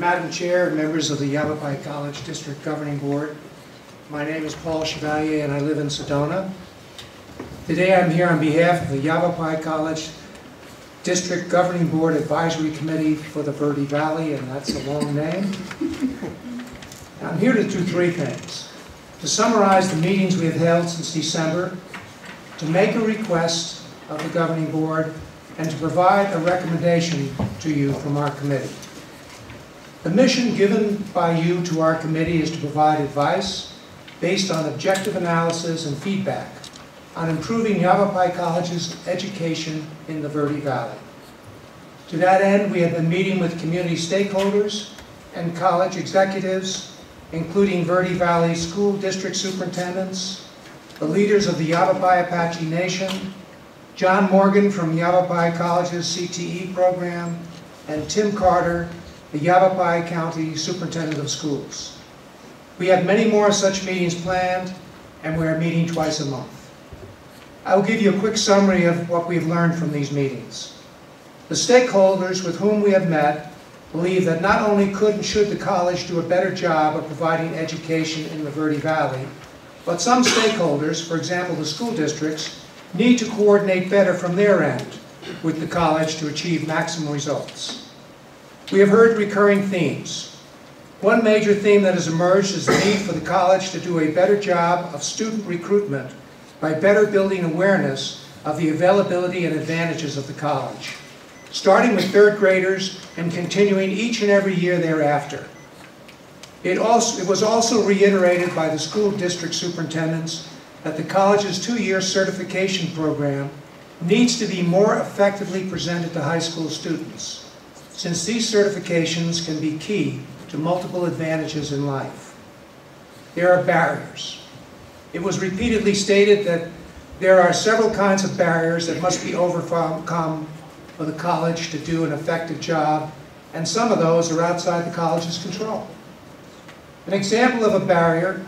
Madam Chair and members of the Yavapai College District Governing Board, my name is Paul Chevalier and I live in Sedona. Today I'm here on behalf of the Yavapai College District Governing Board Advisory Committee for the Verde Valley, and that's a long name. I'm here to do three things: to summarize the meetings we have held since December, to make a request of the Governing Board, and to provide a recommendation to you from our committee. The mission given by you to our committee is to provide advice based on objective analysis and feedback on improving Yavapai College's education in the Verde Valley. To that end, we have been meeting with community stakeholders and college executives, including Verde Valley School District Superintendents, the leaders of the Yavapai Apache Nation, John Morgan from Yavapai College's CTE program, and Tim Carter, the Yavapai County Superintendent of Schools. We have many more such meetings planned, and we are meeting twice a month. I will give you a quick summary of what we've learned from these meetings. The stakeholders with whom we have met believe that not only could and should the college do a better job of providing education in the Verde Valley, but some stakeholders, for example the school districts, need to coordinate better from their end with the college to achieve maximum results. We have heard recurring themes. One major theme that has emerged is the need for the college to do a better job of student recruitment by better building awareness of the availability and advantages of the college, starting with third graders and continuing each and every year thereafter. It was also reiterated by the school district superintendents that the college's two-year certification program needs to be more effectively presented to high school students, since these certifications can be key to multiple advantages in life. There are barriers. It was repeatedly stated that there are several kinds of barriers that must be overcome for the college to do an effective job, and some of those are outside the college's control. An example of a barrier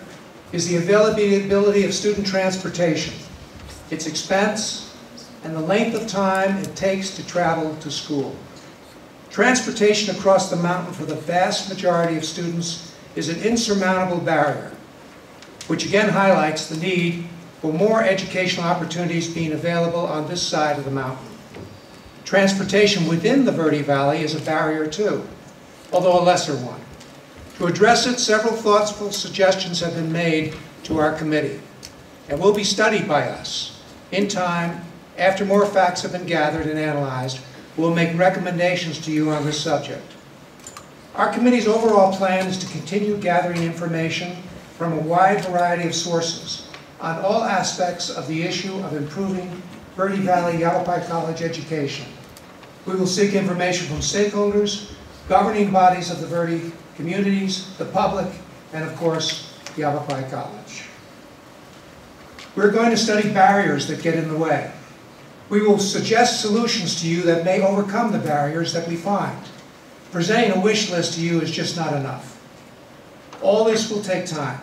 is the availability of student transportation, its expense, and the length of time it takes to travel to school. Transportation across the mountain for the vast majority of students is an insurmountable barrier, which again highlights the need for more educational opportunities being available on this side of the mountain. Transportation within the Verde Valley is a barrier too, although a lesser one. To address it, several thoughtful suggestions have been made to our committee and will be studied by us. In time, after more facts have been gathered and analyzed, we'll make recommendations to you on this subject. Our committee's overall plan is to continue gathering information from a wide variety of sources on all aspects of the issue of improving Verde Valley Yavapai College education. We will seek information from stakeholders, governing bodies of the Verde communities, the public, and of course, Yavapai College. We're going to study barriers that get in the way. We will suggest solutions to you that may overcome the barriers that we find. Presenting a wish list to you is just not enough. All this will take time.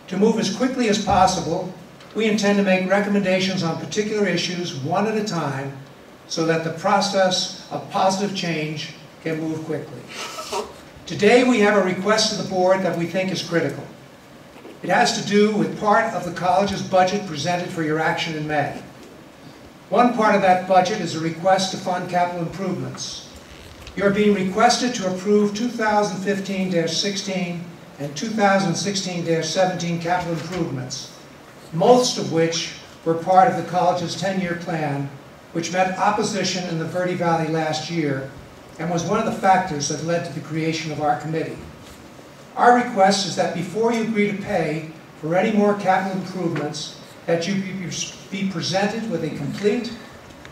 To move as quickly as possible, we intend to make recommendations on particular issues one at a time so that the process of positive change can move quickly. Today we have a request to the board that we think is critical. It has to do with part of the college's budget presented for your action in May. One part of that budget is a request to fund capital improvements. You are being requested to approve 2015-16 and 2016-17 capital improvements, most of which were part of the college's 10-year plan, which met opposition in the Verde Valley last year and was one of the factors that led to the creation of our committee. Our request is that before you agree to pay for any more capital improvements, that you be presented with a complete,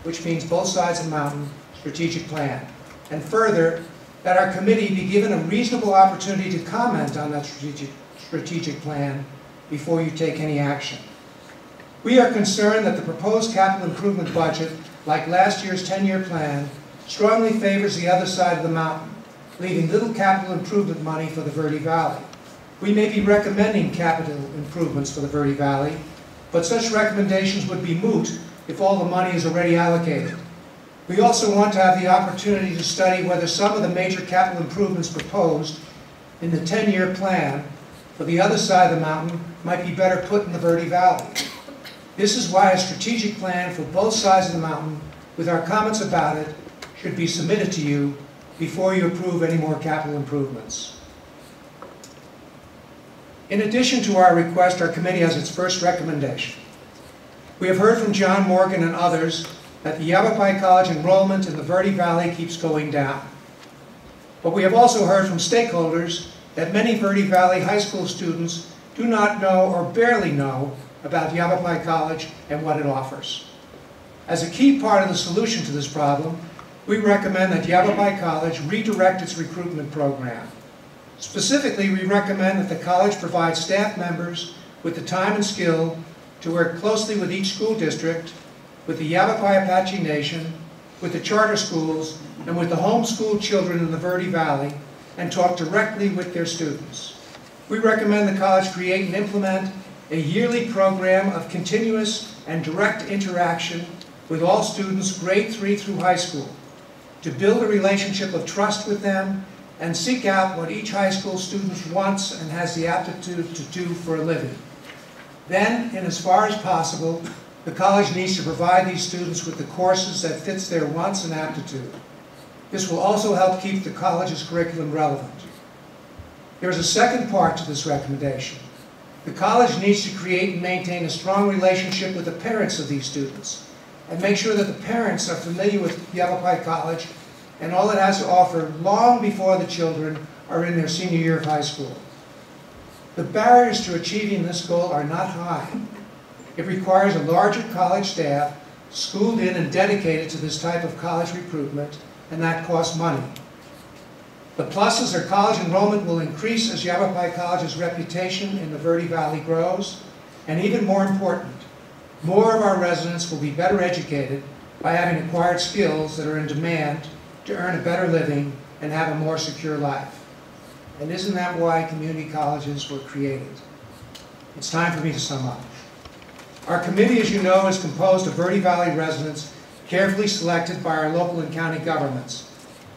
which means both sides of the mountain, strategic plan. And further, that our committee be given a reasonable opportunity to comment on that strategic plan before you take any action. We are concerned that the proposed capital improvement budget, like last year's 10-year plan, strongly favors the other side of the mountain, leaving little capital improvement money for the Verde Valley. We may be recommending capital improvements for the Verde Valley, but such recommendations would be moot if all the money is already allocated. We also want to have the opportunity to study whether some of the major capital improvements proposed in the 10-year plan for the other side of the mountain might be better put in the Verde Valley. This is why a strategic plan for both sides of the mountain, with our comments about it, should be submitted to you before you approve any more capital improvements. In addition to our request, our committee has its first recommendation. We have heard from John Morgan and others that the Yavapai College enrollment in the Verde Valley keeps going down. But we have also heard from stakeholders that many Verde Valley high school students do not know or barely know about Yavapai College and what it offers. As a key part of the solution to this problem, we recommend that Yavapai College redirect its recruitment program. Specifically, we recommend that the college provide staff members with the time and skill to work closely with each school district, with the Yavapai Apache Nation, with the charter schools, and with the homeschooled children in the Verde Valley, and talk directly with their students. We recommend the college create and implement a yearly program of continuous and direct interaction with all students grade 3 through high school, to build a relationship of trust with them and seek out what each high school student wants and has the aptitude to do for a living. Then, in as far as possible, the college needs to provide these students with the courses that fits their wants and aptitude. This will also help keep the college's curriculum relevant. There is a second part to this recommendation. The college needs to create and maintain a strong relationship with the parents of these students and make sure that the parents are familiar with Yavapai College and all it has to offer long before the children are in their senior year of high school. The barriers to achieving this goal are not high. It requires a larger college staff schooled in and dedicated to this type of college recruitment, and that costs money. The pluses are college enrollment will increase as Yavapai College's reputation in the Verde Valley grows, and even more important, more of our residents will be better educated by having acquired skills that are in demand to earn a better living and have a more secure life. And isn't that why community colleges were created? It's time for me to sum up. Our committee, as you know, is composed of Verde Valley residents carefully selected by our local and county governments,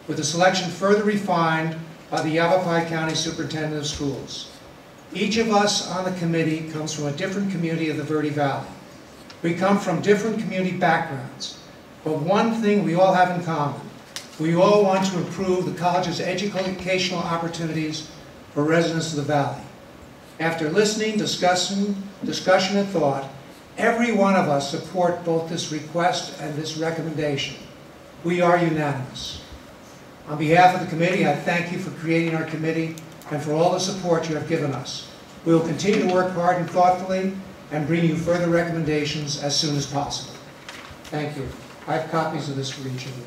with the selection further refined by the Yavapai County Superintendent of Schools. Each of us on the committee comes from a different community of the Verde Valley. We come from different community backgrounds, but one thing we all have in common. We all want to improve the college's educational opportunities for residents of the Valley. After listening, discussion, and thought, every one of us support both this request and this recommendation. We are unanimous. On behalf of the committee, I thank you for creating our committee and for all the support you have given us. We will continue to work hard and thoughtfully and bring you further recommendations as soon as possible. Thank you. I have copies of this for each of you.